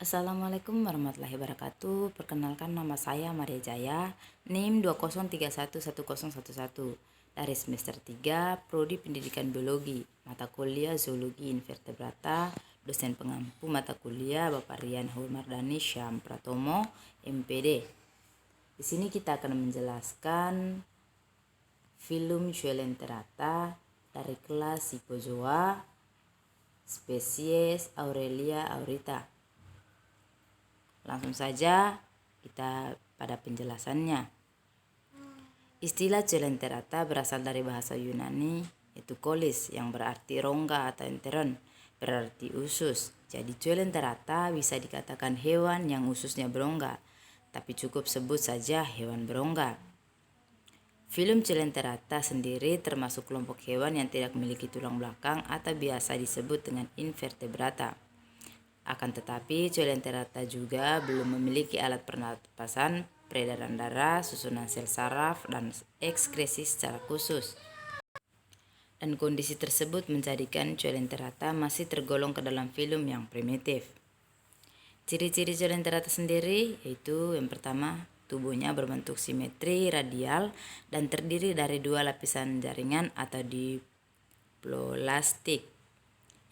Assalamualaikum warahmatullahi wabarakatuh. Perkenalkan, nama saya Maria Jaya, NIM 203110111 dari semester 3, Prodi Pendidikan Biologi, mata kuliah Zoologi Invertebrata, dosen pengampu mata kuliah Bapak Rian Hulmardani Syam Pratomo, MPD. Di sini kita akan menjelaskan filum Coelenterata dari kelas Scyphozoa, spesies Aurelia aurita. Langsung saja kita pada penjelasannya. Istilah Coelenterata berasal dari bahasa Yunani, yaitu kolis, yang berarti rongga atau enteron, berarti usus. Jadi Coelenterata bisa dikatakan hewan yang ususnya berongga, tapi cukup sebut saja hewan berongga. Filum Coelenterata sendiri termasuk kelompok hewan yang tidak memiliki tulang belakang atau biasa disebut dengan invertebrata. Akan tetapi, Coelenterata juga belum memiliki alat pernapasan, peredaran darah, susunan sel saraf, dan ekskresi secara khusus. Dan kondisi tersebut menjadikan Coelenterata masih tergolong ke dalam filum yang primitif. Ciri-ciri Coelenterata sendiri yaitu yang pertama, tubuhnya berbentuk simetri radial dan terdiri dari dua lapisan jaringan atau diplolastik.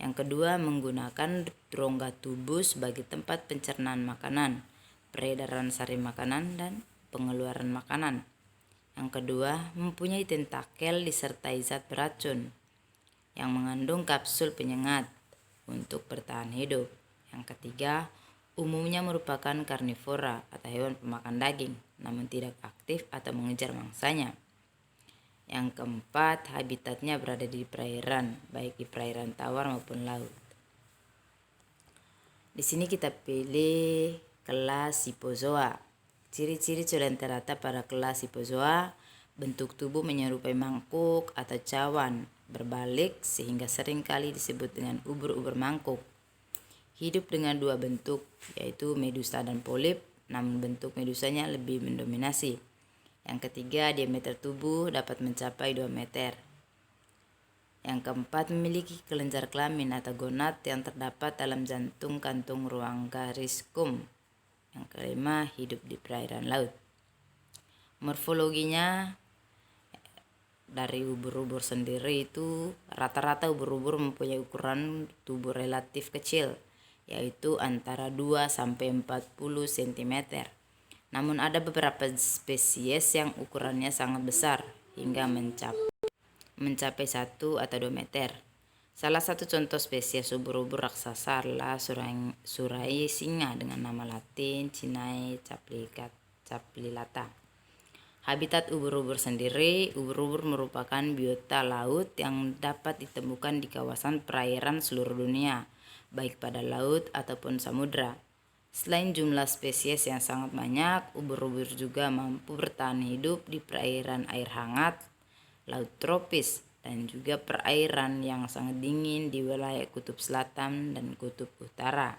Yang kedua, menggunakan rongga tubuh sebagai tempat pencernaan makanan, peredaran sari makanan, dan pengeluaran makanan. Yang kedua, mempunyai tentakel disertai zat beracun yang mengandung kapsul penyengat untuk bertahan hidup. Yang ketiga, umumnya merupakan karnivora atau hewan pemakan daging, namun tidak aktif atau mengejar mangsanya. Yang keempat, habitatnya berada di perairan, baik di perairan tawar maupun laut. Di sini kita pilih kelas Scyphozoa. Ciri-ciri Coelenterata pada kelas Scyphozoa: bentuk tubuh menyerupai mangkuk atau cawan, berbalik sehingga seringkali disebut dengan ubur-ubur mangkuk. Hidup dengan dua bentuk, yaitu medusa dan polip, namun bentuk medusanya lebih mendominasi. Yang ketiga, diameter tubuh dapat mencapai 2 meter. Yang keempat, memiliki kelenjar kelamin atau gonad yang terdapat dalam jantung kantung ruang garis kum. Yang kelima, hidup di perairan laut. Morfologinya dari ubur-ubur sendiri itu rata-rata ubur-ubur mempunyai ukuran tubuh relatif kecil, yaitu antara 2 sampai 40 cm. Namun ada beberapa spesies yang ukurannya sangat besar hingga mencapai 1 atau 2 meter. Salah satu contoh spesies ubur-ubur raksasa adalah surai singa dengan nama latin Cinae caplilata. Habitat ubur-ubur sendiri, ubur-ubur merupakan biota laut yang dapat ditemukan di kawasan perairan seluruh dunia, baik pada laut ataupun samudra. Selain jumlah spesies yang sangat banyak, ubur-ubur juga mampu bertahan hidup di perairan air hangat, laut tropis, dan juga perairan yang sangat dingin di wilayah kutub selatan dan kutub utara.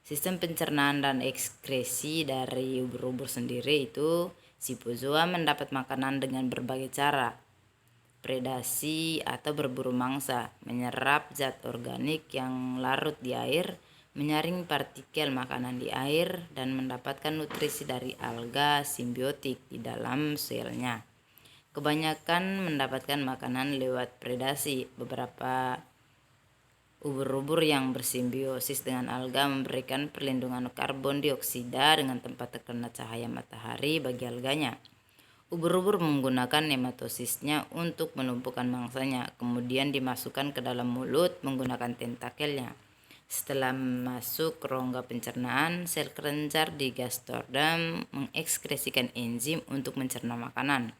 Sistem pencernaan dan ekskresi dari ubur-ubur sendiri itu, Scyphozoa mendapat makanan dengan berbagai cara: predasi atau berburu mangsa, menyerap zat organik yang larut di air, menyaring partikel makanan di air, dan mendapatkan nutrisi dari alga simbiotik di dalam selnya. Kebanyakan mendapatkan makanan lewat predasi. Beberapa ubur-ubur yang bersimbiosis dengan alga memberikan perlindungan karbon dioksida dengan tempat terkena cahaya matahari bagi alganya. Ubur-ubur menggunakan nematosisnya untuk melumpuhkan mangsanya, kemudian dimasukkan ke dalam mulut menggunakan tentakelnya. Setelah masuk ke rongga pencernaan, sel kelenjar di gastrodon mengekskresikan enzim untuk mencerna makanan.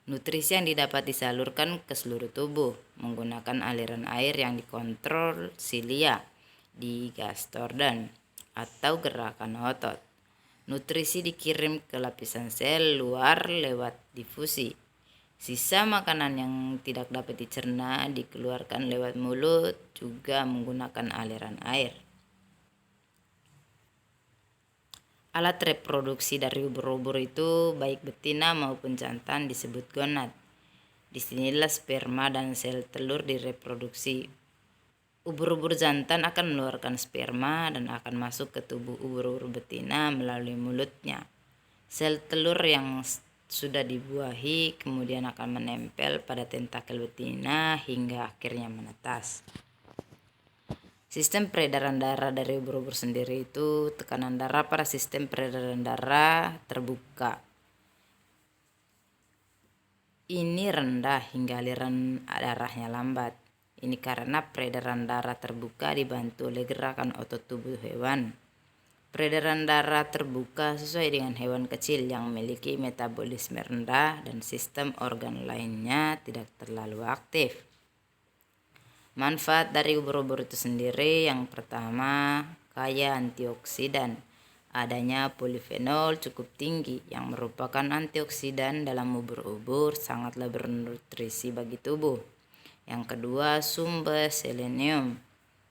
Nutrisi yang didapat disalurkan ke seluruh tubuh menggunakan aliran air yang dikontrol silia di gastrodon atau gerakan otot. Nutrisi dikirim ke lapisan sel luar lewat difusi. Sisa makanan yang tidak dapat dicerna dikeluarkan lewat mulut juga menggunakan aliran air. Alat reproduksi dari ubur-ubur itu baik betina maupun jantan disebut gonad. Disinilah sperma dan sel telur direproduksi. Ubur-ubur jantan akan mengeluarkan sperma dan akan masuk ke tubuh ubur-ubur betina melalui mulutnya. Sel telur yang sudah dibuahi kemudian akan menempel pada tentakel betina hingga akhirnya menetas. Sistem peredaran darah dari ubur-ubur sendiri itu tekanan darah pada sistem peredaran darah terbuka. Ini rendah hingga aliran darahnya lambat. Ini karena peredaran darah terbuka dibantu oleh gerakan otot tubuh hewan. Peredaran darah terbuka sesuai dengan hewan kecil yang memiliki metabolisme rendah dan sistem organ lainnya tidak terlalu aktif. Manfaat dari ubur-ubur itu sendiri yang pertama, kaya antioksidan. Adanya polifenol cukup tinggi yang merupakan antioksidan dalam ubur-ubur sangatlah bernutrisi bagi tubuh. Yang kedua, sumber selenium.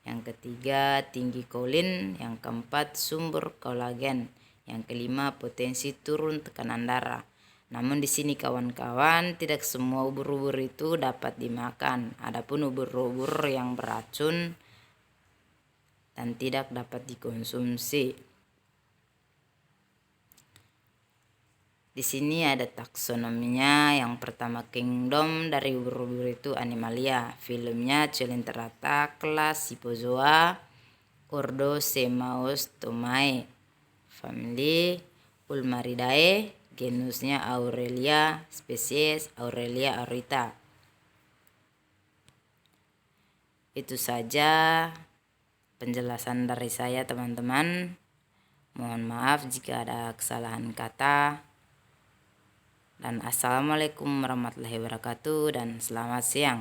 Yang ketiga, tinggi kolin. Yang keempat, sumber kolagen. Yang kelima, potensi turun tekanan darah. Namun di sini kawan-kawan, tidak semua ubur-ubur itu dapat dimakan. Adapun ubur-ubur yang beracun dan tidak dapat dikonsumsi. Di sini ada taksonominya. Yang pertama, kingdom dari ubur-ubur itu Animalia. Filmnya Coelenterata, kelas Scyphozoa, ordo Semaustomae, family Ulmaridae, genusnya Aurelia, spesies Aurelia aurita. Itu saja penjelasan dari saya, teman-teman. Mohon maaf jika ada kesalahan kata. Dan assalamualaikum warahmatullahi wabarakatuh dan selamat siang.